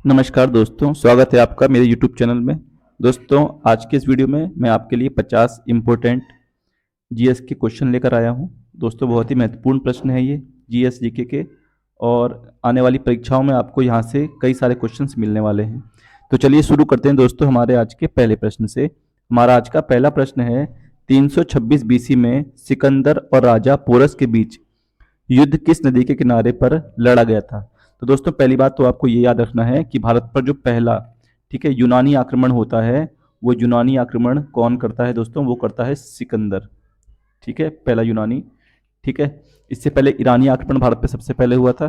नमस्कार दोस्तों, स्वागत है आपका मेरे YouTube चैनल में। दोस्तों, आज के इस वीडियो में मैं आपके लिए 50 इम्पोर्टेंट जीएस के क्वेश्चन लेकर आया हूं। दोस्तों, बहुत ही महत्वपूर्ण प्रश्न है ये जीएस जीके के, और आने वाली परीक्षाओं में आपको यहां से कई सारे क्वेश्चंस मिलने वाले हैं। तो चलिए शुरू करते हैं दोस्तों हमारे आज के पहले प्रश्न से। हमारा आज का पहला प्रश्न है, 326 बीसी में सिकंदर और राजा पोरस के बीच युद्ध किस नदी के किनारे पर लड़ा गया था? तो दोस्तों, पहली बात तो आपको ये याद रखना है कि भारत पर जो पहला, ठीक है, यूनानी आक्रमण होता है, वो यूनानी आक्रमण कौन करता है दोस्तों? वो करता है सिकंदर। ठीक है, पहला यूनानी। ठीक है, इससे पहले ईरानी आक्रमण भारत पे सबसे पहले हुआ था।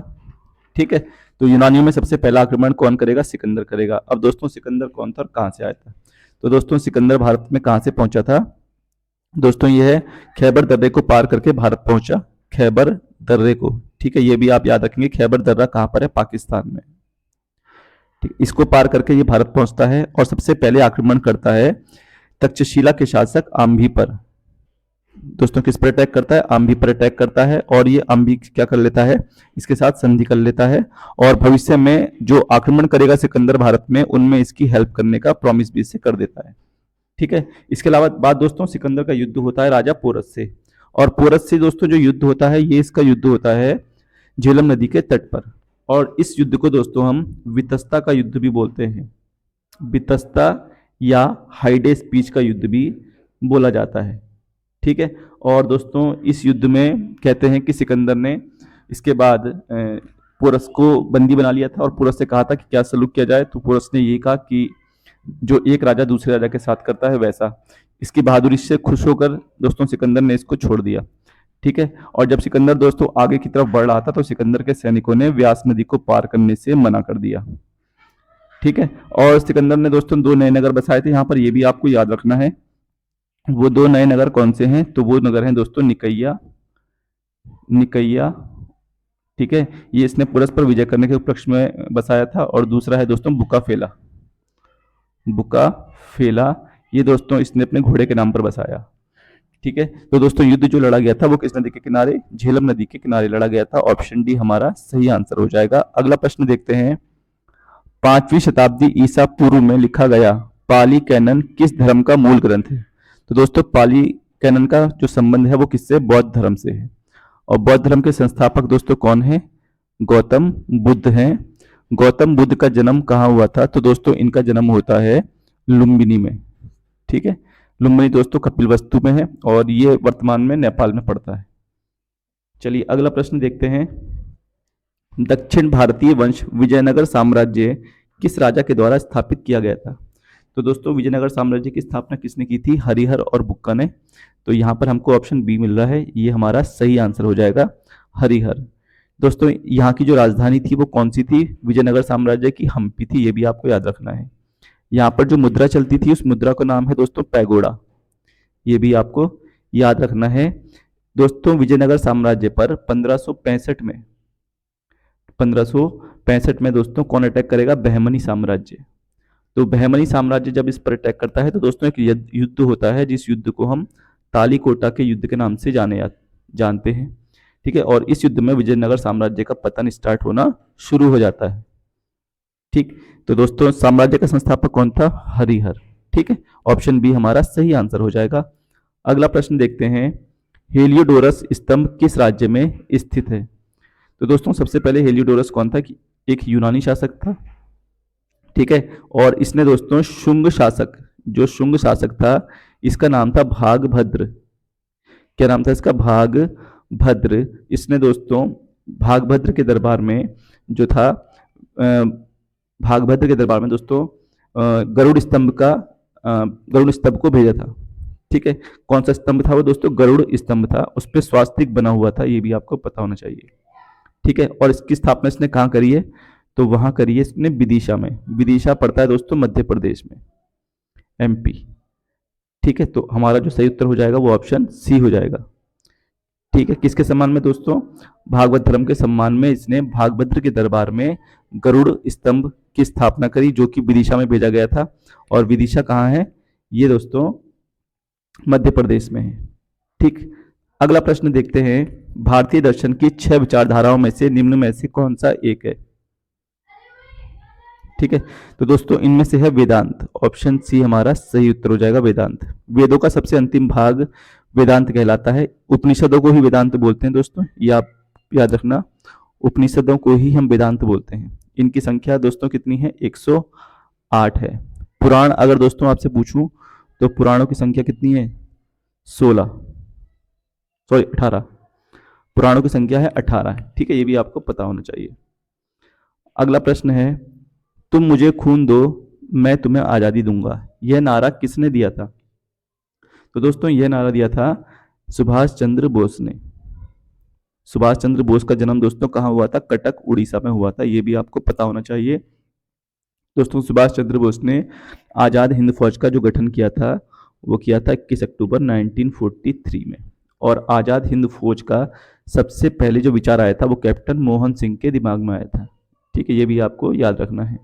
ठीक है, तो यूनानियों में सबसे पहला आक्रमण कौन करेगा? सिकंदर करेगा। अब दोस्तों, सिकंदर कौन था और कहाँ से आया था? तो दोस्तों, सिकंदर भारत में कहाँ से पहुंचा था? दोस्तों, ये है खैबर दर्रे को पार करके भारत पहुंचा। खैबर दर्रे को, ठीक है, ये भी आप याद रखेंगे। खैबर दर्रा कहाँ पर है? पाकिस्तान में। ठीक, इसको पार करके ये भारत पहुंचता है और सबसे पहले आक्रमण करता है तक्षशिला के शासक आम्भी पर। दोस्तों, किस पर अटैक करता है? आम्भी पर अटैक करता है, और ये आम्भी क्या कर लेता है? इसके साथ संधि कर लेता है, और भविष्य में जो आक्रमण करेगा सिकंदर भारत में, उनमें इसकी हेल्प करने का प्रॉमिस भी इससे कर देता है। ठीक है, इसके अलावा बात दोस्तों, सिकंदर का युद्ध होता है राजा पोरस से, और पोरस से दोस्तों जो युद्ध होता है, ये इसका युद्ध होता है झेलम नदी के तट पर। और इस युद्ध को दोस्तों हम वितस्ता का युद्ध भी बोलते हैं। वितस्ता या हाइडे स्पीच का युद्ध भी बोला जाता है। ठीक है, और दोस्तों इस युद्ध में कहते हैं कि सिकंदर ने इसके बाद पोरस को बंदी बना लिया था, और पोरस से कहा था कि क्या सलूक किया जाए। तो पोरस ने ये कहा कि जो एक राजा दूसरे राजा के साथ करता है वैसा। इसकी बहादुरी से खुश होकर दोस्तों सिकंदर ने इसको छोड़ दिया। ठीक है, और जब सिकंदर दोस्तों आगे की तरफ बढ़ रहा था, तो सिकंदर के सैनिकों ने व्यास नदी को पार करने से मना कर दिया। ठीक है, और सिकंदर ने दोस्तों 2 नए नगर बसाए थे यहाँ पर, ये भी आपको याद रखना है। वो 2 नए नगर कौन से हैं? तो वो नगर हैं दोस्तों निकैया। निकैया, ठीक है, ये इसने पुरस पर विजय करने के उपलक्ष्य में बसाया था। और दूसरा है दोस्तों बुकाफेला। बुका फेला, ये दोस्तों इसने अपने घोड़े के नाम पर बसाया। ठीक है, तो दोस्तों युद्ध जो लड़ा गया था वो किस नदी के किनारे? झेलम नदी के किनारे लड़ा गया था। ऑप्शन डी हमारा सही आंसर हो जाएगा। अगला प्रश्न देखते हैं, 5वीं शताब्दी ईसा पूर्व में लिखा गया पाली कैनन किस धर्म का मूल ग्रंथ है? तो दोस्तों, पाली कैनन का जो संबंध है वो किससे? बौद्ध धर्म से है। और बौद्ध धर्म के संस्थापक दोस्तों कौन है? गौतम बुद्ध हैं। गौतम बुद्ध का जन्म कहाँ हुआ था? तो दोस्तों इनका जन्म होता है लुम्बिनी में। ठीक है, लुम्बिनी दोस्तों कपिलवस्तु में है, और ये वर्तमान में नेपाल में पड़ता है। चलिए अगला प्रश्न देखते हैं, दक्षिण भारतीय वंश विजयनगर साम्राज्य किस राजा के द्वारा स्थापित किया गया था? तो दोस्तों विजयनगर साम्राज्य की स्थापना किसने की थी? हरिहर और बुक्का ने। तो यहाँ पर हमको ऑप्शन बी मिल रहा है, ये हमारा सही आंसर हो जाएगा, हरिहर। दोस्तों यहाँ की जो राजधानी थी वो कौन सी थी? विजयनगर साम्राज्य की हम्पी थी, ये भी आपको याद रखना है। यहाँ पर जो मुद्रा चलती थी उस मुद्रा का नाम है दोस्तों पैगोडा, ये भी आपको याद रखना है। दोस्तों विजयनगर साम्राज्य पर 1565 में दोस्तों कौन अटैक करेगा? बहमनी साम्राज्य। तो बहमनी साम्राज्य जब इस पर अटैक करता है तो दोस्तों एक युद्ध होता है, जिस युद्ध को हम तालीकोटा के युद्ध के नाम से जानते हैं। ठीक है, और इस युद्ध में विजयनगर साम्राज्य का पतन स्टार्ट होना शुरू हो जाता है। ठीक, तो दोस्तों साम्राज्य का संस्थापक कौन था? हरिहर। ठीक है, ऑप्शन बी हमारा सही आंसर हो जाएगा। अगला प्रश्न देखते हैं, हेलियोडोरस स्तंभ किस राज्य में स्थित है? तो दोस्तों सबसे पहले हेलियोडोरस कौन था? कि एक यूनानी शासक था। ठीक है, और इसने दोस्तों शुंग शासक, जो शुंग शासक था, इसका नाम था भागभद्र। क्या नाम था इसका? भागभद्र। इसने दोस्तों भागभद्र के दरबार में जो था, भागभद्र के दरबार में दोस्तों गरुड़ स्तंभ को भेजा था। ठीक है, कौन सा स्तंभ था वो दोस्तों? गरुड़ स्तंभ था, उस पर स्वास्तिक बना हुआ था, ये भी आपको पता होना चाहिए। ठीक है, और इसकी स्थापना इसने कहाँ करी है? तो वहां करी है इसने विदिशा में। विदिशा पड़ता है दोस्तों मध्य प्रदेश में, एमपी। ठीक है, तो हमारा जो सही उत्तर हो जाएगा वो ऑप्शन सी हो जाएगा। ठीक है, किसके सम्मान में दोस्तों? भागवत धर्म के सम्मान में इसने भागभद्र के दरबार में गरुड़ स्तंभ की स्थापना करी, जो कि विदिशा में भेजा गया था। और विदिशा कहाँ है? ये दोस्तों मध्य प्रदेश में है। ठीक, अगला प्रश्न देखते हैं, भारतीय दर्शन की 6 विचारधाराओं में से निम्न में से कौन सा एक है? ठीक है। तो दोस्तों इनमें से है वेदांत, ऑप्शन सी हमारा सही उत्तर हो जाएगा वेदांत। वेदों का सबसे अंतिम भाग वेदांत कहलाता है। उपनिषदों को ही वेदांत बोलते हैं दोस्तों, ये आप याद रखना, उपनिषदों को ही हम वेदांत बोलते हैं। इनकी संख्या दोस्तों कितनी है, 108 है। पुराण अगर दोस्तों आपसे पूछूं तो पुराणों की संख्या कितनी है, 16, सॉरी 18, पुराणों की संख्या है 18 है। ठीक है, ये भी आपको पता होना चाहिए। अगला प्रश्न है, तुम मुझे खून दो मैं तुम्हें आजादी दूंगा, यह नारा किसने दिया था? तो दोस्तों यह नारा दिया था सुभाष चंद्र बोस ने। सुभाष चंद्र बोस का जन्म दोस्तों कहाँ हुआ था, कटक उड़ीसा में हुआ था, यह भी आपको पता होना चाहिए। दोस्तों सुभाष चंद्र बोस ने आज़ाद हिंद फौज का जो गठन किया था वो किया था 21 अक्टूबर 1943 में। और आज़ाद हिंद फौज का सबसे पहले जो विचार आया था वो कैप्टन मोहन सिंह के दिमाग में आया था। ठीक है, ये भी आपको याद रखना है,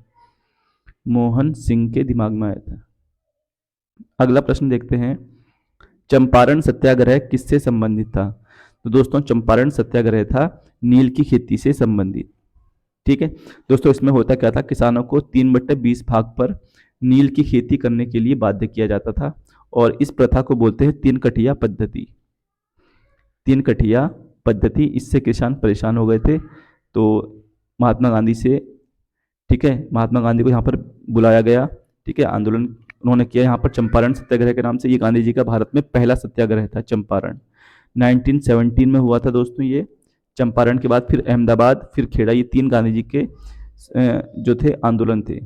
मोहन सिंह के दिमाग में आया था। अगला प्रश्न देखते हैं, चंपारण सत्याग्रह किससे संबंधित था? तो दोस्तों चंपारण सत्याग्रह था नील की खेती से संबंधित। ठीक है दोस्तों, इसमें होता क्या था, किसानों को 3/20 भाग पर नील की खेती करने के लिए बाध्य किया जाता था और इस प्रथा को बोलते हैं 3 कठिया पद्धति। 3 कठिया पद्धति, इससे किसान परेशान हो गए थे तो महात्मा गांधी से, ठीक है, महात्मा गांधी को यहाँ पर बुलाया गया। ठीक है, आंदोलन उन्होंने किया यहाँ पर चंपारण सत्याग्रह के नाम से। ये गांधी जी का भारत में पहला सत्याग्रह था चंपारण, 1917 में हुआ था दोस्तों ये। चंपारण के बाद फिर अहमदाबाद, फिर खेड़ा, ये 3 गांधी जी के जो थे आंदोलन थे।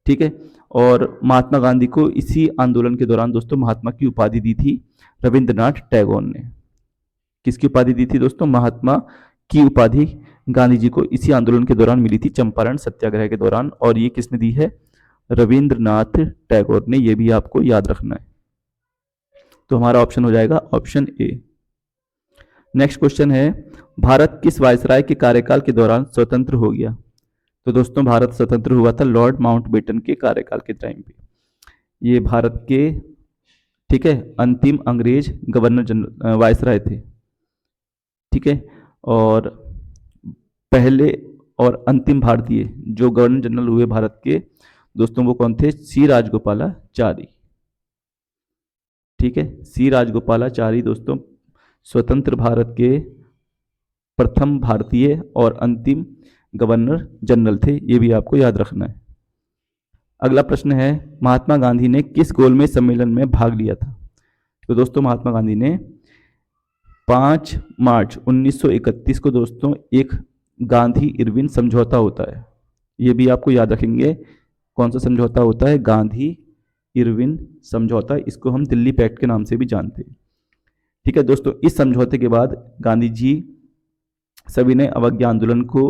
ठीक है, और महात्मा गांधी को इसी आंदोलन के दौरान दोस्तों महात्मा की उपाधि दी थी रविंद्रनाथ टैगोर ने। किसकी उपाधि दी थी दोस्तों, महात्मा की उपाधि गांधी जी को इसी आंदोलन के दौरान मिली थी, चंपारण सत्याग्रह के दौरान। और ये किसने दी है, रविंद्रनाथ टैगोर ने, ये भी आपको याद रखना है। तो हमारा ऑप्शन हो जाएगा ऑप्शन ए। नेक्स्ट क्वेश्चन है, भारत किस वायसराय के कार्यकाल के दौरान स्वतंत्र हो गया? तो दोस्तों भारत स्वतंत्र हुआ था लॉर्ड माउंटबेटन के कार्यकाल के टाइम पे। ये भारत के, ठीक है, अंतिम अंग्रेज गवर्नर जनरल वायसराय थे। ठीक है, और पहले और अंतिम भारतीय जो गवर्नर जनरल हुए भारत के दोस्तों वो कौन थे, सी राजगोपालाचारी। ठीक है, सी राजगोपालाचारी दोस्तों स्वतंत्र भारत के प्रथम भारतीय और अंतिम गवर्नर जनरल थे, ये भी आपको याद रखना है। अगला प्रश्न है, महात्मा गांधी ने किस गोलमेज सम्मेलन में भाग लिया था? तो दोस्तों महात्मा गांधी ने 5 मार्च 1931 को दोस्तों एक गांधी इरविन समझौता होता है, ये भी आपको याद रखेंगे। कौन सा समझौता होता है, गांधी इरविन समझौता, इसको हम दिल्ली पैक्ट के नाम से भी जानते हैं। ठीक है दोस्तों, इस समझौते के बाद गांधी जी सभी ने अवज्ञा आंदोलन को,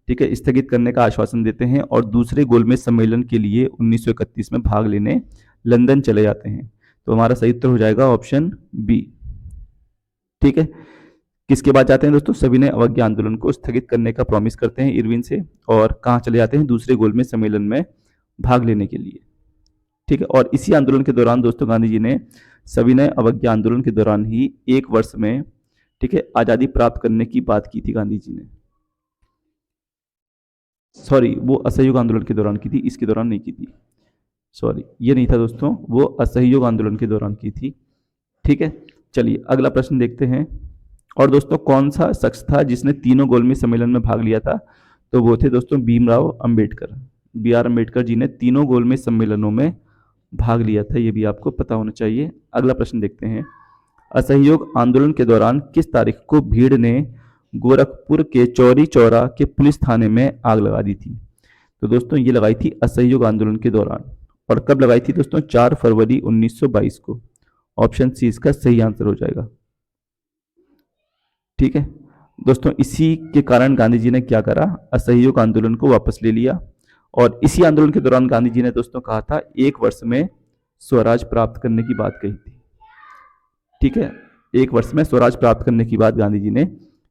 ठीक है, स्थगित करने का आश्वासन देते हैं और दूसरे गोलमेज सम्मेलन के लिए 1931 में भाग लेने लंदन चले जाते हैं। तो हमारा सही उत्तर हो जाएगा ऑप्शन बी। ठीक है, किसके बाद जाते हैं दोस्तों, सभी ने अवज्ञा आंदोलन को स्थगित करने का प्रॉमिस करते हैं इरविन से, और कहाँ चले जाते हैं, दूसरे गोलमेज सम्मेलन में भाग लेने के लिए। ठीक है, और इसी आंदोलन के दौरान दोस्तों गांधी जी ने सविनय अवज्ञा आंदोलन के दौरान ही 1 वर्ष में, ठीक है, आजादी प्राप्त करने की बात की थी गांधी जी ने। सॉरी, वो असहयोग आंदोलन के दौरान की थी, इसके दौरान नहीं की थी। सॉरी, ये नहीं था दोस्तों, वो असहयोग आंदोलन के दौरान की थी। ठीक है, चलिए अगला प्रश्न देखते हैं। और दोस्तों कौन सा शख्स था जिसने तीनों गोलमेज सम्मेलन में भाग लिया था? तो वो थे दोस्तों भीमराव अंबेडकर। बी आर अम्बेडकर जी ने तीनों गोलमेज सम्मेलनों में भाग लिया था, ये भी आपको पता होना चाहिए। अगला प्रश्न देखते हैं, असहयोग आंदोलन के दौरान किस तारीख को भीड़ ने गोरखपुर के चौरी चौरा के पुलिस थाने में आग लगा दी थी? तो दोस्तों ये लगाई थी असहयोग आंदोलन के दौरान। और कब लगाई थी दोस्तों, 4 फरवरी 1922 को। ऑप्शन सी इसका सही आंसर हो जाएगा। ठीक है दोस्तों, इसी के कारण गांधी जी ने क्या करा, असहयोग आंदोलन को वापस ले लिया। और इसी आंदोलन के दौरान गांधी जी ने दोस्तों कहा था 1 वर्ष में स्वराज प्राप्त करने की बात कही थी। ठीक है, 1 वर्ष में स्वराज प्राप्त करने की बात गांधी जी ने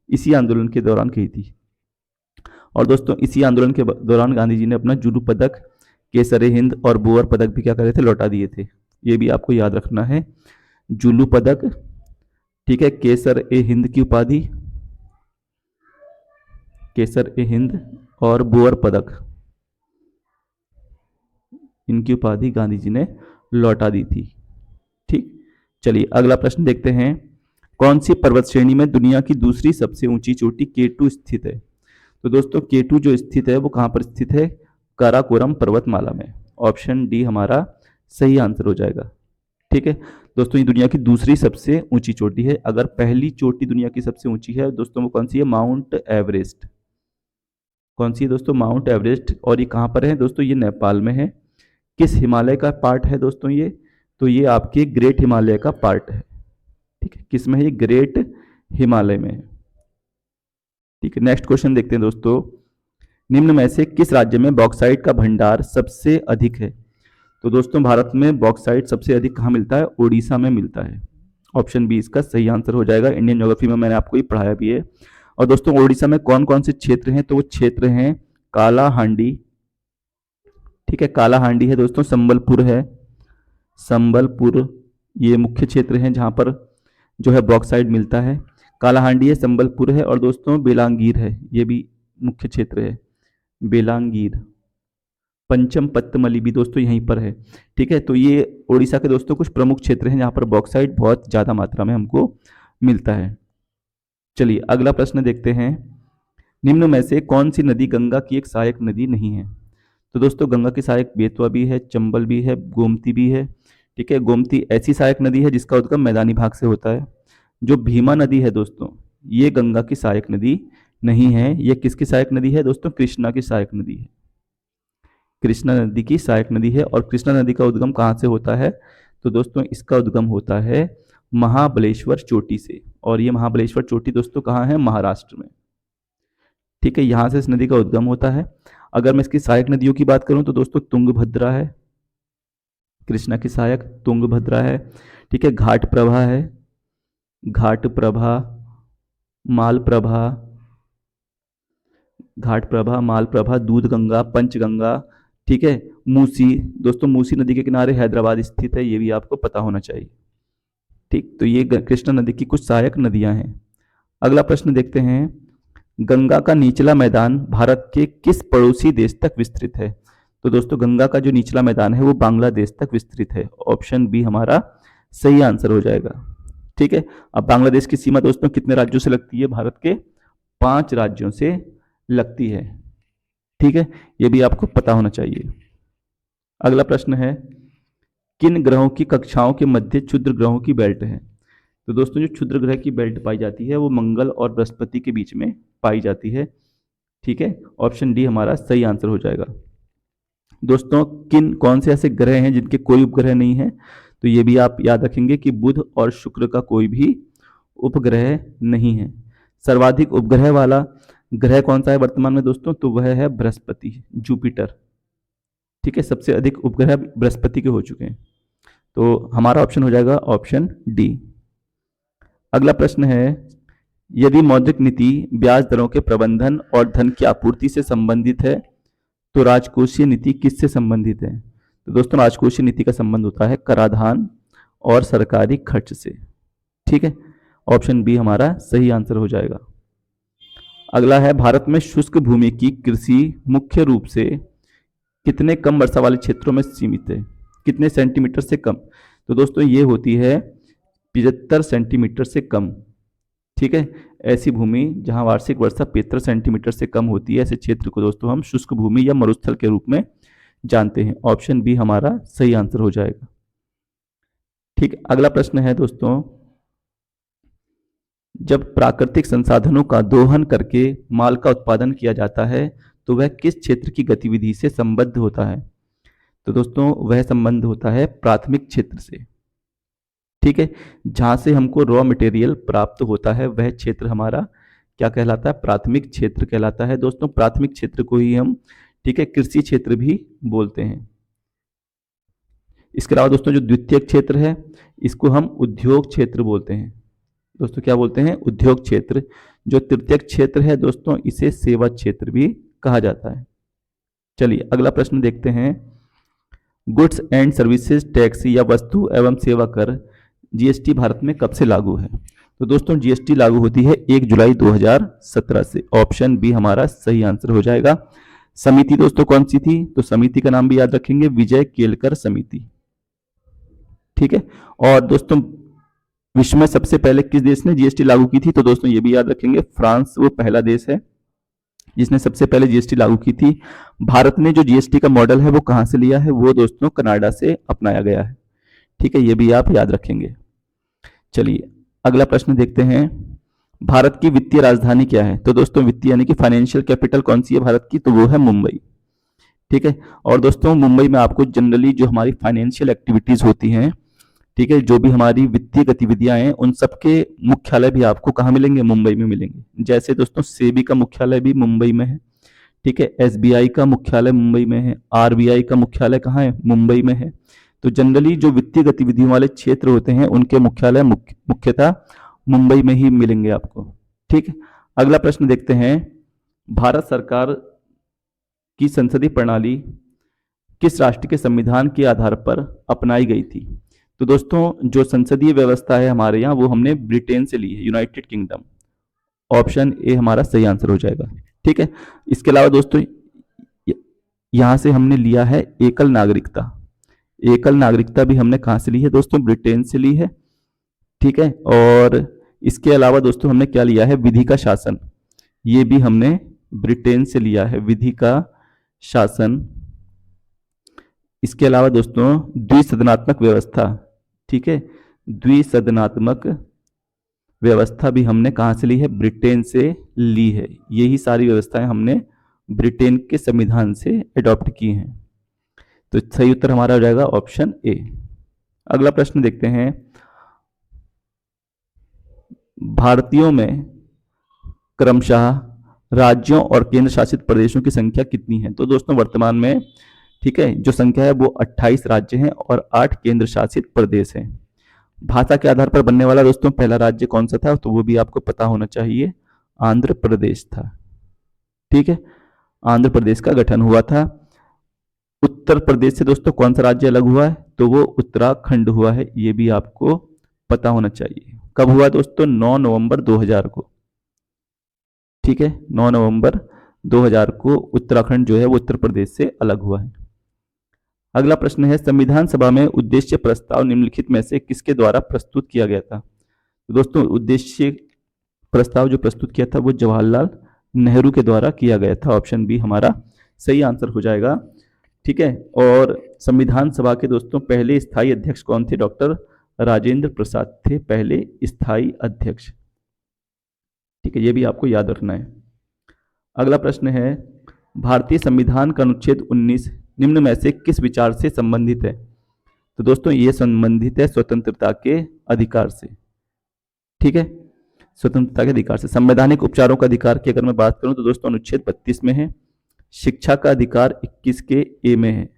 इसी आंदोलन के दौरान कही थी। और दोस्तों इसी आंदोलन के दौरान गांधी जी ने अपना जुलू पदक, केसर ए हिंद और बोअर पदक भी क्या करे थे, लौटा दिए थे। ये भी आपको याद रखना है, जुलू पदक, ठीक है, केसर ए हिंद की उपाधि, केसर ए हिंद और बोअर पदक, इनकी उपाधि गांधी जी ने लौटा दी थी। ठीक, चलिए अगला प्रश्न देखते हैं। कौन सी पर्वत श्रेणी में दुनिया की दूसरी सबसे ऊंची चोटी केटू स्थित है? तो दोस्तों केटू जो स्थित है वो कहां पर स्थित है? काराकोरम पर्वतमाला में। ऑप्शन डी हमारा सही आंसर हो जाएगा। ठीक है दोस्तों, ये दुनिया की दूसरी सबसे ऊंची चोटी है। अगर पहली चोटी दुनिया की सबसे ऊंची है दोस्तों वो कौन सी है? Mount Everest. कौन सी है दोस्तों? Mount Everest. और ये कहाँ पर है दोस्तों? ये नेपाल में है। किस हिमालय का पार्ट है दोस्तों ये? तो ये आपके ग्रेट हिमालय का पार्ट है। ठीक है, किस में है? ये ग्रेट हिमालय में है। ठीक है, नेक्स्ट क्वेश्चन देखते हैं दोस्तों। निम्न में से किस राज्य में बॉक्साइट का भंडार सबसे अधिक है? तो दोस्तों भारत में बॉक्साइट सबसे अधिक कहाँ मिलता है? उड़ीसा में मिलता है। ऑप्शन बी इसका सही आंसर हो जाएगा। इंडियन ज्योग्राफी में मैंने आपको ये पढ़ाया भी है। और दोस्तों उड़ीसा में कौन कौन से क्षेत्र हैं? तो वो क्षेत्र हैं कालाहांडी। ठीक है, कालाहांडी है दोस्तों, संबलपुर है, संबलपुर ये मुख्य क्षेत्र हैं जहां पर जो है बॉक्साइट मिलता है। कालाहांडी है, संबलपुर है, और दोस्तों बेलांगीर है, ये भी मुख्य क्षेत्र है, बेलांगीर। पंचम पत्तमली भी दोस्तों यहीं पर है। ठीक है, तो ये उड़ीसा के दोस्तों कुछ प्रमुख क्षेत्र हैं जहां पर बॉक्साइट बहुत ज्यादा मात्रा में हमको मिलता है। चलिए अगला प्रश्न देखते हैं। निम्न में से कौन सी नदी गंगा की एक सहायक नदी नहीं है? तो दोस्तों गंगा की सहायक बेतवा भी है, चंबल भी है, गोमती भी है। ठीक है, गोमती ऐसी सहायक नदी है जिसका उद्गम मैदानी भाग से होता है। जो भीमा नदी है दोस्तों ये गंगा की सहायक नदी नहीं है। ये किसकी सहायक नदी है दोस्तों? कृष्णा की सहायक नदी है। कृष्णा नदी की सहायक नदी है। और कृष्णा नदी का उद्गम कहाँ से होता है? तो दोस्तों इसका उद्गम होता है महाबलेश्वर चोटी से। और ये महाबलेश्वर चोटी दोस्तों कहाँ है? महाराष्ट्र में। ठीक है, यहां से इस नदी का उद्गम होता है। अगर मैं इसकी सहायक नदियों की बात करूं तो दोस्तों तुंगभद्रा है, कृष्णा की सहायक तुंगभद्रा है। ठीक है, घाट प्रभा है, घाट प्रभा, मालप्रभा, घाट प्रभा, मालप्रभा, दूध गंगा, पंचगंगा। ठीक है, मूसी दोस्तों, मूसी नदी के किनारे हैदराबाद स्थित है, ये भी आपको पता होना चाहिए। ठीक, तो ये कृष्णा नदी की कुछ सहायक नदियां हैं। अगला प्रश्न देखते हैं। गंगा का निचला मैदान भारत के किस पड़ोसी देश तक विस्तृत है? तो दोस्तों गंगा का जो निचला मैदान है वो बांग्लादेश तक विस्तृत है। ऑप्शन बी हमारा सही आंसर हो जाएगा। ठीक है, अब बांग्लादेश की सीमा दोस्तों कितने राज्यों से लगती है? भारत के 5 राज्यों से लगती है। ठीक है, ये भी आपको पता होना चाहिए। अगला प्रश्न है। किन ग्रहों की कक्षाओं के मध्य क्षुद्र ग्रहों की बेल्ट है? तो दोस्तों जो क्षुद्र ग्रह की बेल्ट पाई जाती है वो मंगल और बृहस्पति के बीच में पाई जाती है। ठीक है, ऑप्शन डी हमारा सही आंसर हो जाएगा। दोस्तों कौन से ऐसे ग्रह हैं जिनके कोई उपग्रह नहीं है? तो ये भी आप याद रखेंगे कि बुध और शुक्र का कोई भी उपग्रह नहीं है। सर्वाधिक उपग्रह वाला ग्रह कौन सा है वर्तमान में दोस्तों? तो वह है बृहस्पति, जुपिटर। ठीक है, सबसे अधिक उपग्रह बृहस्पति के हो चुके हैं। तो हमारा ऑप्शन हो जाएगा ऑप्शन डी। अगला प्रश्न है। यदि मौद्रिक नीति ब्याज दरों के प्रबंधन और धन की आपूर्ति से संबंधित है तो राजकोषीय नीति किससे संबंधित है? तो दोस्तों राजकोषीय नीति का संबंध होता है कराधान और सरकारी खर्च से। ठीक है, ऑप्शन बी हमारा सही आंसर हो जाएगा। अगला है। भारत में शुष्क भूमि की कृषि मुख्य रूप से कितने कम वर्षा वाले क्षेत्रों में सीमित है? कितने सेंटीमीटर से कम? तो दोस्तों ये होती है 75 सेंटीमीटर से कम। ठीक है, ऐसी भूमि जहां वार्षिक वर्षा 75 सेंटीमीटर से कम होती है ऐसे क्षेत्र को दोस्तों हम शुष्क भूमि या मरुस्थल के रूप में जानते हैं। ऑप्शन बी हमारा सही आंसर हो जाएगा। ठीक, अगला प्रश्न है दोस्तों। जब प्राकृतिक संसाधनों का दोहन करके माल का उत्पादन किया जाता है तो वह किस क्षेत्र की गतिविधि से संबद्ध होता है? तो दोस्तों वह संबंध होता है प्राथमिक क्षेत्र से। ठीक है, जहां से हमको रॉ मटेरियल प्राप्त होता है वह क्षेत्र हमारा क्या कहलाता है? प्राथमिक क्षेत्र कहलाता है। दोस्तों प्राथमिक क्षेत्र को ही हम ठीक है कृषि क्षेत्र भी बोलते हैं। इसके अलावा दोस्तों जो द्वितीयक क्षेत्र है इसको हम उद्योग क्षेत्र बोलते हैं। दोस्तों क्या बोलते हैं? उद्योग क्षेत्र। जो तृतीयक क्षेत्र है दोस्तों इसे सेवा क्षेत्र भी कहा जाता है। चलिए अगला प्रश्न देखते हैं। गुड्स एंड सर्विसेज टैक्स या वस्तु एवं सेवा कर जीएसटी भारत में कब से लागू है? तो दोस्तों जीएसटी लागू होती है 1 जुलाई 2017 से। ऑप्शन बी हमारा सही आंसर हो जाएगा। समिति दोस्तों कौन सी थी? तो समिति का नाम भी याद रखेंगे, विजय केलकर समिति। ठीक है। और दोस्तों विश्व में सबसे पहले किस देश ने जीएसटी लागू की थी? तो दोस्तों ये भी याद रखेंगे, फ्रांस वो पहला देश है जिसने सबसे पहले जीएसटी लागू की थी। भारत ने जो जीएसटी का मॉडल है वो कहां से लिया है? वो दोस्तों कनाडा से अपनाया गया है। ठीक है, ये भी आप याद रखेंगे। चलिए अगला प्रश्न देखते हैं, भारत की वित्तीय राजधानी क्या है? तो दोस्तों वित्तीय यानी कि फाइनेंशियल कैपिटल कौन सी है भारत की? तो वो है मुंबई। ठीक है। और दोस्तों मुंबई में आपको जनरली जो हमारी फाइनेंशियल एक्टिविटीज होती हैं, ठीक है, जो भी हमारी वित्तीय गतिविधियां हैं, उन सबके मुख्यालय भी आपको कहाँ मिलेंगे? मुंबई में मिलेंगे। जैसे दोस्तों सेबी का मुख्यालय भी मुंबई में है। ठीक है, एसबीआई का मुख्यालय मुंबई में है, आरबीआई का मुख्यालय कहाँ है? मुंबई में है। तो जनरली जो वित्तीय गतिविधियों वाले क्षेत्र होते हैं उनके मुख्यालय मुख्यतः मुंबई में ही मिलेंगे आपको। ठीक है। अगला प्रश्न देखते हैं, भारत सरकार की संसदीय प्रणाली किस राष्ट्र के संविधान के आधार पर अपनाई गई थी? तो दोस्तों जो संसदीय व्यवस्था है हमारे यहाँ वो हमने ब्रिटेन से ली है, यूनाइटेड किंगडम। ऑप्शन ए हमारा सही आंसर हो जाएगा। ठीक है। इसके अलावा दोस्तों यहां से हमने लिया है एकल नागरिकता। एकल नागरिकता भी हमने कहां से ली है दोस्तों? ब्रिटेन से ली है। ठीक है। और इसके अलावा दोस्तों हमने क्या लिया है? विधि का शासन। ये भी हमने ब्रिटेन से लिया है, विधि का शासन। इसके अलावा दोस्तों द्विसदनात्मक व्यवस्था, ठीक है, द्विसदनात्मक व्यवस्था भी हमने कहां से ली है? ब्रिटेन से ली है। यही सारी व्यवस्थाएं हमने ब्रिटेन के संविधान से अडॉप्ट की हैं। तो सही उत्तर हमारा हो जाएगा ऑप्शन ए। अगला प्रश्न देखते हैं, भारतीयों में क्रमशः राज्यों और केंद्र शासित प्रदेशों की संख्या कितनी है? तो दोस्तों वर्तमान में, ठीक है, जो संख्या है वो 28 राज्य हैं और 8 केंद्र शासित प्रदेश हैं। भाषा के आधार पर बनने वाला दोस्तों पहला राज्य कौन सा था? तो वो भी आपको पता होना चाहिए, आंध्र प्रदेश था। ठीक है, आंध्र प्रदेश का गठन हुआ था। उत्तर प्रदेश से दोस्तों कौन सा राज्य अलग हुआ है? तो वो उत्तराखंड हुआ है। ये भी आपको पता होना चाहिए। कब हुआ दोस्तों? 9 नवंबर 2000 को। ठीक है, 9 नवंबर 2000 को उत्तराखंड जो है वो उत्तर प्रदेश से अलग हुआ है। अगला प्रश्न है, संविधान सभा में उद्देश्य प्रस्ताव निम्नलिखित में से किसके द्वारा प्रस्तुत किया गया था? तो दोस्तों उद्देश्य प्रस्ताव जो प्रस्तुत किया था वो जवाहरलाल नेहरू के द्वारा किया गया था। ऑप्शन बी हमारा सही आंसर हो जाएगा। ठीक है। और संविधान सभा के दोस्तों पहले स्थायी अध्यक्ष कौन थे? डॉक्टर राजेंद्र प्रसाद थे पहले स्थायी अध्यक्ष। ठीक है, ये भी आपको याद रखना है। अगला प्रश्न है, भारतीय संविधान का अनुच्छेद 19 निम्न में से किस विचार से संबंधित है? तो दोस्तों ये संबंधित है स्वतंत्रता के अधिकार से। ठीक है, स्वतंत्रता के अधिकार से। संवैधानिक उपचारों का अधिकार की अगर मैं बात करूं तो दोस्तों अनुच्छेद 32 में है। शिक्षा का अधिकार 21 के ए में है।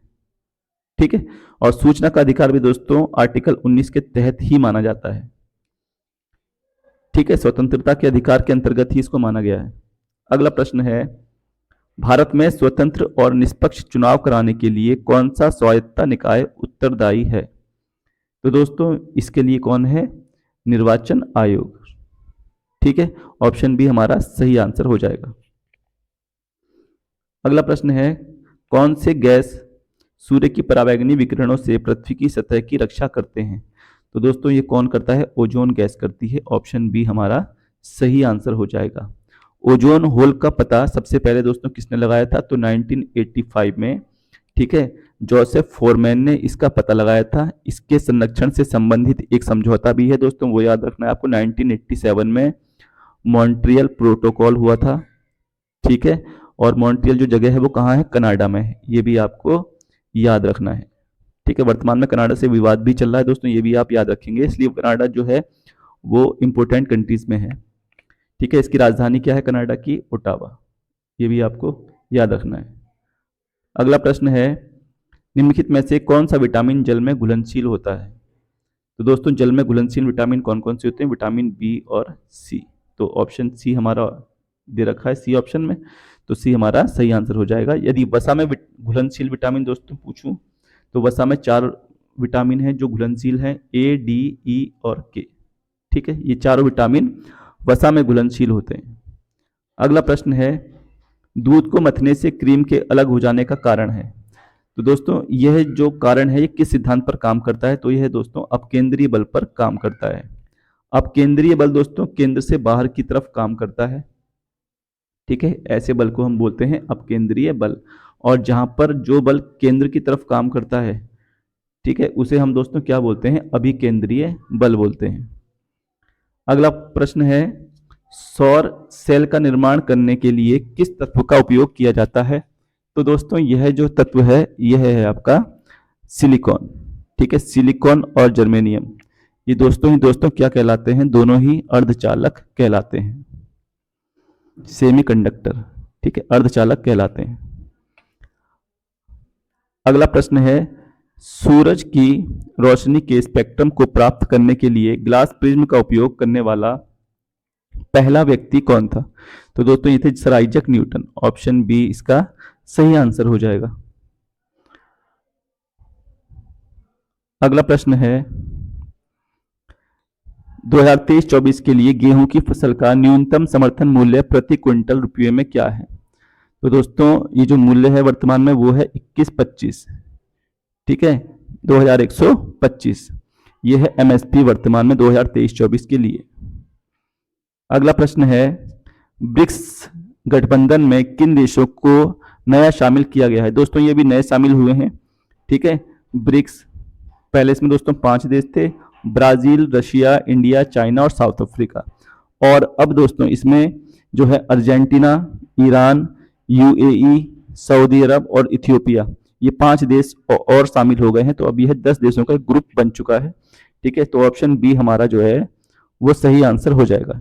ठीक है, और सूचना का अधिकार भी दोस्तों आर्टिकल 19 के तहत ही माना जाता है। ठीक है, स्वतंत्रता के अधिकार के अंतर्गत ही इसको माना गया है। अगला प्रश्न है, भारत में स्वतंत्र और निष्पक्ष चुनाव कराने के लिए कौन सा स्वायत्ता निकाय उत्तरदायी है? तो दोस्तों इसके लिए कौन है? निर्वाचन आयोग। ठीक है, ऑप्शन बी हमारा सही आंसर हो जाएगा। अगला प्रश्न है, कौन से गैस सूर्य की पराबैंगनी विकिरणों से पृथ्वी की सतह की रक्षा करते हैं? तो दोस्तों ये कौन करता है? ओजोन गैस करती है। ऑप्शन बी हमारा सही आंसर हो जाएगा। ओजोन होल का पता सबसे पहले दोस्तों किसने लगाया था? तो 1985 में, ठीक है, जोसेफ फोरमैन ने इसका पता लगाया था। इसके संरक्षण से संबंधित एक समझौता भी है दोस्तों, वो याद रखना है आपको। 1987 में मॉन्ट्रियल प्रोटोकॉल हुआ था। ठीक है, और मॉन्ट्रियल जो जगह है वो कहाँ है? कनाडा में है। ये भी आपको याद रखना है। ठीक है, वर्तमान में कनाडा से विवाद भी चल रहा है दोस्तों, ये भी आप याद रखेंगे। इसलिए कनाडा जो है वो इंपोर्टेंट कंट्रीज में है। ठीक है, इसकी राजधानी क्या है कनाडा की? ओटावा। ये भी आपको याद रखना है। अगला प्रश्न है, निम्नलिखित में से कौन सा विटामिन जल में घुलनशील होता है? तो दोस्तों जल में घुलनशील विटामिन कौन कौन से होते हैं? विटामिन बी और सी। तो ऑप्शन सी हमारा दे रखा है सी ऑप्शन में, तो सी हमारा सही आंसर हो जाएगा। यदि वसा में घुलनशील विटामिन दोस्तों पूछूं तो वसा में 4 विटामिन हैं जो घुलनशील हैं, ए, डी, ई और के। ठीक है, ये चारों विटामिन वसा में घुलनशील होते हैं। अगला प्रश्न है, दूध को मथने से क्रीम के अलग हो जाने का कारण है। तो दोस्तों यह जो कारण है ये किस सिद्धांत पर काम करता है? तो यह दोस्तों अपकेंद्रीय बल पर काम करता है। अपकेंद्रीय बल दोस्तों केंद्र से बाहर की तरफ काम करता है। ठीक है, ऐसे बल को हम बोलते हैं अपकेंद्रीय बल। और जहां पर जो बल केंद्र की तरफ काम करता है, ठीक है, उसे हम दोस्तों क्या बोलते हैं? अभिकेंद्रीय बल बोलते हैं। अगला प्रश्न है, सौर सेल का निर्माण करने के लिए किस तत्व का उपयोग किया जाता है? तो दोस्तों यह जो तत्व है यह है आपका सिलिकॉन। ठीक है, सिलिकॉन और जर्मेनियम ये दोस्तों क्या कहलाते हैं? दोनों ही अर्धचालक कहलाते हैं, सेमीकंडक्टर। ठीक है, अर्धचालक कहलाते हैं। अगला प्रश्न है, सूरज की रोशनी के स्पेक्ट्रम को प्राप्त करने के लिए ग्लास प्रिज्म का उपयोग करने वाला पहला व्यक्ति कौन था? तो दोस्तों ये थे sir Isaac Newton. Option B इसका सही आंसर हो जाएगा। अगला प्रश्न है, 2023-24 के लिए गेहूं की फसल का न्यूनतम समर्थन मूल्य प्रति क्विंटल रुपये में क्या है? तो दोस्तों ये जो मूल्य है वर्तमान में वो है 21-25। ठीक है, 2125 ये है एमएसपी वर्तमान में 2023-24 के लिए। अगला प्रश्न है, ब्रिक्स गठबंधन में किन देशों को नया शामिल किया गया है? दोस्तों ये भी नए शामिल हुए हैं। ठीक है, ब्रिक्स पहले इसमें दोस्तों 5 देश थे, ब्राजील, रशिया, इंडिया, चाइना और साउथ अफ्रीका। और अब दोस्तों इसमें जो है अर्जेंटीना, ईरान, यूएई, सऊदी अरब और इथियोपिया ये 5 देश और शामिल हो गए हैं। तो अब यह 10 देशों का ग्रुप बन चुका है। ठीक है, तो ऑप्शन बी हमारा जो है वो सही आंसर हो जाएगा।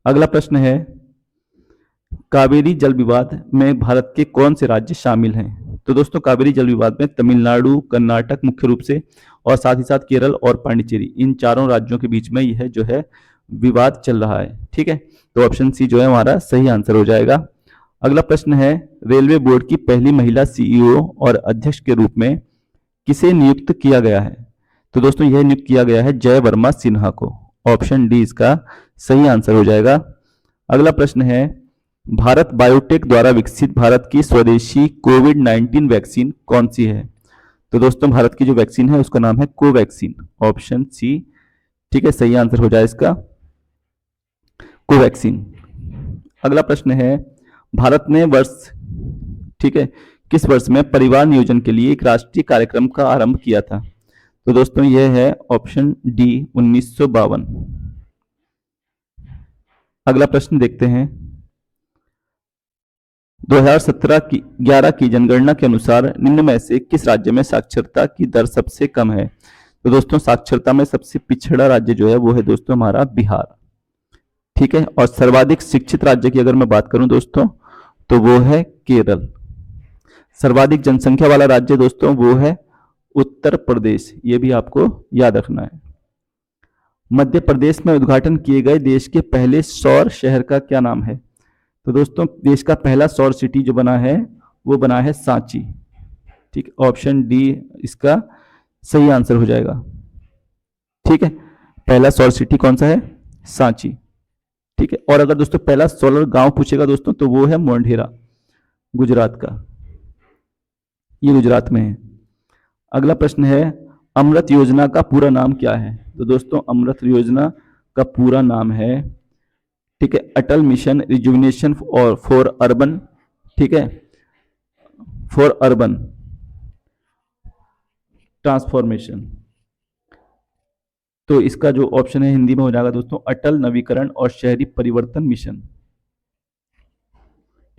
अगला प्रश्न है, कावेरी जल विवाद में भारत के कौन से राज्य शामिल हैं? तो दोस्तों कावेरी जल विवाद में तमिलनाडु, कर्नाटक मुख्य रूप से और साथ ही साथ केरल और पांडिचेरी इन चारों राज्यों के बीच में यह जो है विवाद चल रहा है। ठीक है, तो ऑप्शन सी जो है हमारा सही आंसर हो जाएगा। अगला प्रश्न है, रेलवे बोर्ड की पहली महिला सीईओ और अध्यक्ष के रूप में किसे नियुक्त किया गया है? तो दोस्तों यह नियुक्त किया गया है जय वर्मा सिन्हा को। ऑप्शन डी इसका सही आंसर हो जाएगा। अगला प्रश्न है, भारत बायोटेक द्वारा विकसित भारत की स्वदेशी कोविड-19 वैक्सीन कौन सी है? तो दोस्तों भारत की जो वैक्सीन है उसका नाम है कोवैक्सीन। ऑप्शन सी ठीक है सही आंसर हो जाए इसका कोवैक्सीन। अगला प्रश्न है, भारत ने ठीक है किस वर्ष में परिवार नियोजन के लिए एक राष्ट्रीय कार्यक्रम का आरंभ किया था? तो दोस्तों यह है ऑप्शन डी 1952। अगला प्रश्न देखते हैं, 2017 की 11 की जनगणना के अनुसार निम्न में से किस राज्य में साक्षरता की दर सबसे कम है? तो दोस्तों साक्षरता में सबसे पिछड़ा राज्य जो है वो है दोस्तों हमारा बिहार। ठीक है, और सर्वाधिक शिक्षित राज्य की अगर मैं बात करूं दोस्तों तो वो है केरल। सर्वाधिक जनसंख्या वाला राज्य दोस्तों वो है उत्तर प्रदेश, ये भी आपको याद रखना है। मध्य प्रदेश में उद्घाटन किए गए देश के पहले सौर शहर का क्या नाम है? तो दोस्तों देश का पहला सौर सिटी जो बना है वो बना है सांची। ठीक, ऑप्शन डी इसका सही आंसर हो जाएगा। ठीक है, पहला सौर सिटी कौन सा है? सांची। ठीक है, और अगर दोस्तों पहला सोलर गांव पूछेगा दोस्तों तो वो है मोढेरा, गुजरात का, ये गुजरात में है। अगला प्रश्न है, अमृत योजना का पूरा नाम क्या है? तो दोस्तों अमृत योजना का पूरा नाम है ठीक है अटल मिशन रिजुविनेशन और फॉर अर्बन, ठीक है फॉर अर्बन ट्रांसफॉर्मेशन। तो इसका जो ऑप्शन है हिंदी में हो जाएगा दोस्तों अटल नवीकरण और शहरी परिवर्तन मिशन।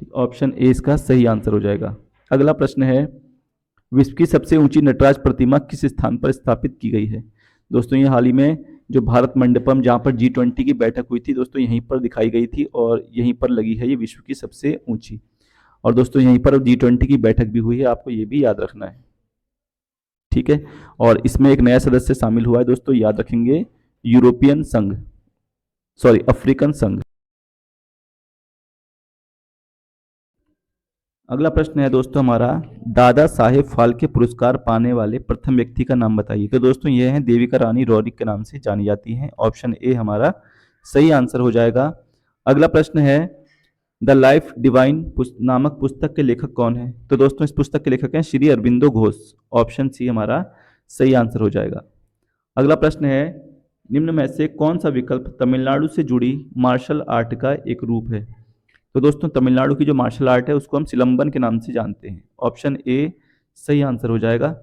ठीक, ऑप्शन ए इसका सही आंसर हो जाएगा। अगला प्रश्न है, विश्व की सबसे ऊंची नटराज प्रतिमा किस स्थान पर स्थापित की गई है? दोस्तों ये हाल ही में जो भारत मंडपम जहां पर G20 की बैठक हुई थी दोस्तों यहीं पर दिखाई गई थी और यहीं पर लगी है ये विश्व की सबसे ऊंची। और दोस्तों यहीं पर G20 की बैठक भी हुई है, आपको ये भी याद रखना है। ठीक है, और इसमें एक नया सदस्य शामिल हुआ है दोस्तों, याद रखेंगे यूरोपियन संघ, सॉरी अफ्रीकन संघ। अगला प्रश्न है दोस्तों हमारा, दादा साहेब फाल्के पुरस्कार पाने वाले प्रथम व्यक्ति का नाम बताइए। तो दोस्तों ये हैं देविका रानी रॉरिक के नाम से जानी जाती हैं। ऑप्शन ए हमारा सही आंसर हो जाएगा। अगला प्रश्न है, द लाइफ डिवाइन नामक पुस्तक के लेखक कौन है? तो दोस्तों इस पुस्तक के लेखक हैं श्री अरविंदो घोष। ऑप्शन सी हमारा सही आंसर हो जाएगा। अगला प्रश्न है, निम्न में से कौन सा विकल्प तमिलनाडु से जुड़ी मार्शल आर्ट का एक रूप है? तो दोस्तों तमिलनाडु की जो मार्शल आर्ट है उसको हम सिलंबन के नाम से जानते हैं। ऑप्शन ए सही आंसर हो जाएगा।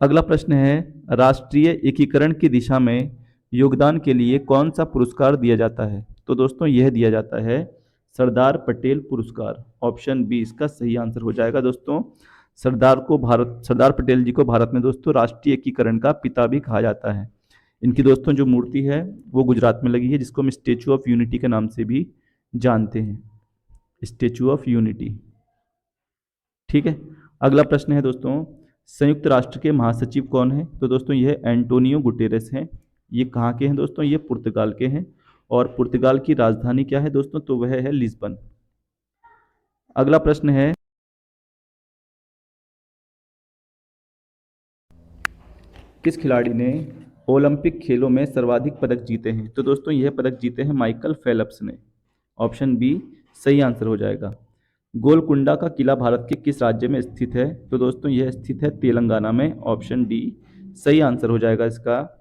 अगला प्रश्न है, राष्ट्रीय एकीकरण की दिशा में योगदान के लिए कौन सा पुरस्कार दिया जाता है? तो दोस्तों यह दिया जाता है सरदार पटेल पुरस्कार। ऑप्शन बी इसका सही आंसर हो जाएगा। दोस्तों सरदार पटेल जी को भारत में दोस्तों राष्ट्रीय एकीकरण का पिता भी कहा जाता है। इनकी दोस्तों जो मूर्ति है वो गुजरात में लगी है, जिसको हम स्टेचू ऑफ यूनिटी के नाम से भी जानते हैं। Statue of unity. ठीक है। अगला प्रश्न है दोस्तों, संयुक्त राष्ट्र के महासचिव कौन है? तो दोस्तों यह एंटोनियो गुटेरेस हैं। ये कहाँ के हैं दोस्तों? ये पुर्तगाल के हैं। और पुर्तगाल की राजधानी क्या है दोस्तों? तो वह है लिस्बन। अगला प्रश्न है, किस खिलाड़ी ने ओलंपिक खेलों में सर्वाधिक पदक जीते हैं? तो दोस्तों यह पदक जीते हैं माइकल फेल्प्स ने। ऑप्शन बी सही आंसर हो जाएगा। गोलकुंडा का किला भारत के किस राज्य में स्थित है? तो दोस्तों यह स्थित है तेलंगाना में। ऑप्शन डी सही आंसर हो जाएगा इसका।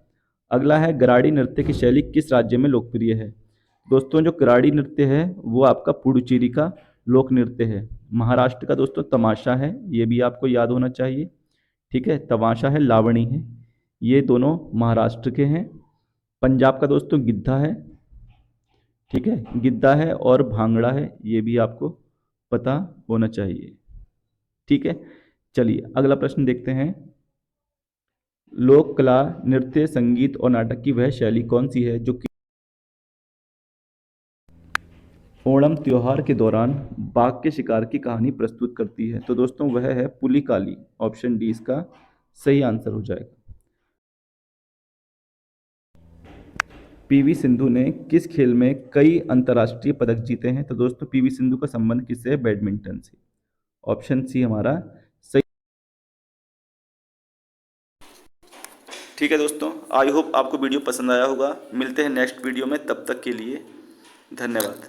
अगला है, गराड़ी नृत्य की शैली किस राज्य में लोकप्रिय है? दोस्तों जो गराड़ी नृत्य है वो आपका पुडुचेरी का लोक नृत्य है। महाराष्ट्र का दोस्तों तमाशा है, ये भी आपको याद होना चाहिए। ठीक है, तमाशा है, लावणी है, ये दोनों महाराष्ट्र के हैं। पंजाब का दोस्तों गिद्धा है। ठीक है, गिद्धा है और भांगड़ा है, ये भी आपको पता होना चाहिए। ठीक है, चलिए अगला प्रश्न देखते हैं। लोक कला, नृत्य, संगीत और नाटक की वह शैली कौन सी है जो कि ओणम त्योहार के दौरान बाघ के शिकार की कहानी प्रस्तुत करती है? तो दोस्तों वह है पुलिकाली। ऑप्शन डी इसका सही आंसर हो जाएगा। पीवी सिंधु ने किस खेल में कई अंतर्राष्ट्रीय पदक जीते हैं? तो दोस्तों पीवी सिंधु का संबंध किससे है? बैडमिंटन से। ऑप्शन सी हमारा सही। ठीक है दोस्तों, आई होप आपको वीडियो पसंद आया होगा। मिलते हैं नेक्स्ट वीडियो में, तब तक के लिए धन्यवाद।